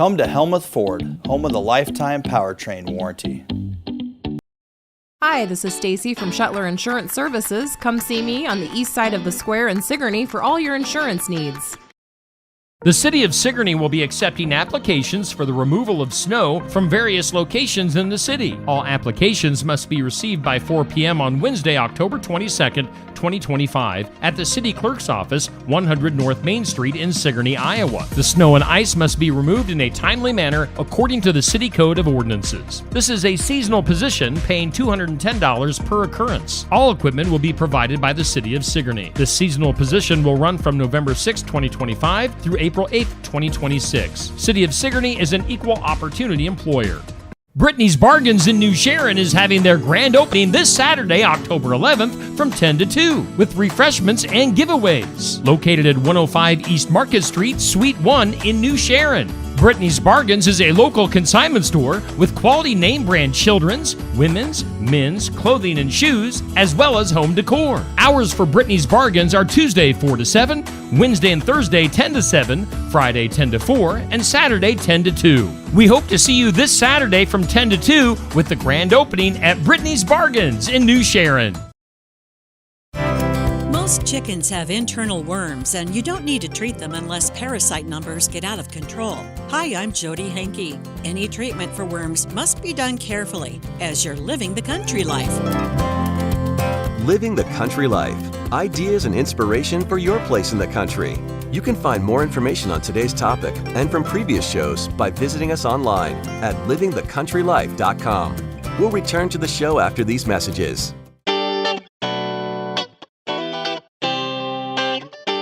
Come to Helmuth Ford, home of the lifetime powertrain warranty. Hi, this is Stacy from Shetler Insurance Services. Come see me on the east side of the square in Sigourney for all your insurance needs. The City of Sigourney will be accepting applications for the removal of snow from various locations in the city. All applications must be received by 4 p.m. on Wednesday, October 22nd, 2025, at the City Clerk's Office, 100 North Main Street in Sigourney, Iowa. The snow and ice must be removed in a timely manner according to the City Code of Ordinances. This is a seasonal position, paying $210 per occurrence. All equipment will be provided by the City of Sigourney. This seasonal position will run from November 6, 2025 through April 8, 2026. City of Sigourney is an equal opportunity employer. Brittany's Bargains in New Sharon is having their grand opening this Saturday, October 11th from 10 to 2 with refreshments and giveaways. Located at 105 East Market Street, Suite 1 in New Sharon. Brittany's Bargains is a local consignment store with quality name brand children's, women's, men's, clothing and shoes, as well as home decor. Hours for Brittany's Bargains are Tuesday 4 to 7, Wednesday and Thursday 10 to 7, Friday 10 to 4, and Saturday 10 to 2. We hope to see you this Saturday from 10 to 2 with the grand opening at Brittany's Bargains in New Sharon. Most chickens have internal worms, and you don't need to treat them unless parasite numbers get out of control. Hi, I'm Jody Hankey. Any treatment for worms must be done carefully, as you're living the country life. Living the country life. Ideas and inspiration for your place in the country. You can find more information on today's topic and from previous shows by visiting us online at livingthecountrylife.com. We'll return to the show after these messages.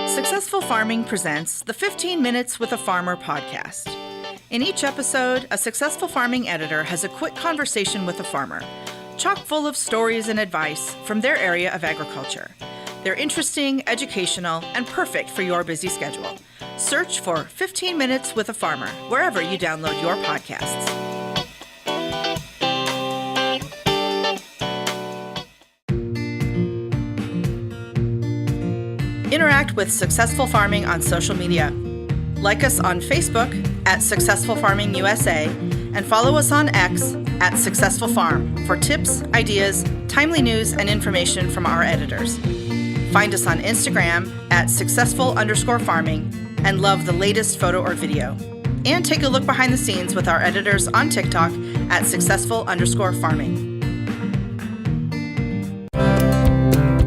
Successful Farming presents the 15 Minutes with a Farmer podcast. In each episode, a successful farming editor has a quick conversation with a farmer, chock full of stories and advice from their area of agriculture. They're interesting, educational, and perfect for your busy schedule. Search for 15 Minutes with a Farmer wherever you download your podcasts. Interact with Successful Farming on social media. Like us on Facebook at Successful Farming USA and follow us on X at Successful Farm for tips, ideas, timely news, and information from our editors. Find us on Instagram at successful_farming and love the latest photo or video. And take a look behind the scenes with our editors on TikTok at successful_farming.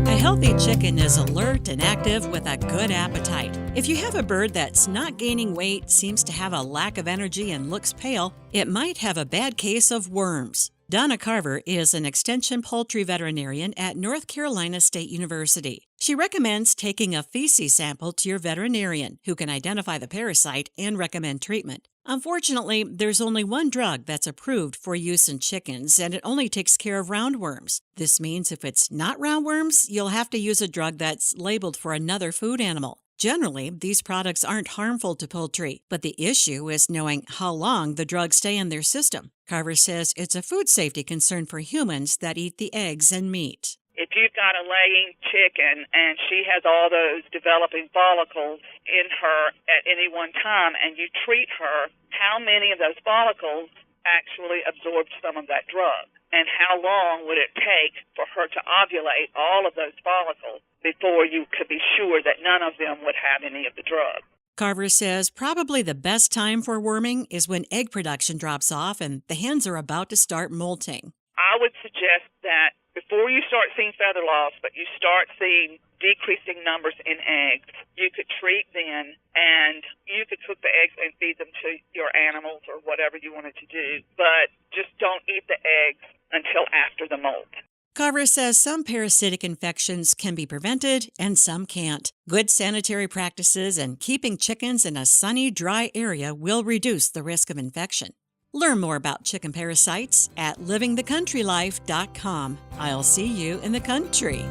A healthy chicken is alert and active with a good appetite. If you have a bird that's not gaining weight, seems to have a lack of energy, and looks pale, it might have a bad case of worms. Donna Carver is an extension poultry veterinarian at North Carolina State University. She recommends taking a feces sample to your veterinarian, who can identify the parasite and recommend treatment. Unfortunately, there's only one drug that's approved for use in chickens, and it only takes care of roundworms. This means if it's not roundworms, you'll have to use a drug that's labeled for another food animal. Generally, these products aren't harmful to poultry, but the issue is knowing how long the drugs stay in their system. Carver says it's a food safety concern for humans that eat the eggs and meat. If you've got a laying chicken and she has all those developing follicles in her at any one time and you treat her, how many of those follicles actually absorb some of that drug? And how long would it take for her to ovulate all of those follicles before you could be sure that none of them would have any of the drug? Carver says probably the best time for worming is when egg production drops off and the hens are about to start molting. I would suggest that before you start seeing feather loss, but you start seeing decreasing numbers in eggs, you could treat then, and you could cook the eggs and feed them to your animals or whatever you wanted to do, but just don't eat the eggs until after the molt. Carver says some parasitic infections can be prevented and some can't. Good sanitary practices and keeping chickens in a sunny, dry area will reduce the risk of infection. Learn more about chicken parasites at livingthecountrylife.com. I'll see you in the country.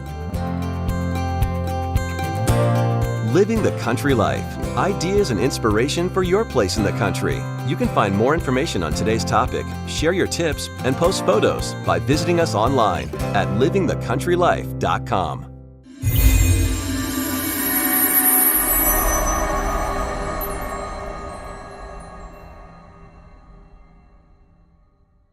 Living the country life. Ideas and inspiration for your place in the country. You can find more information on today's topic, share your tips, and post photos by visiting us online at livingthecountrylife.com.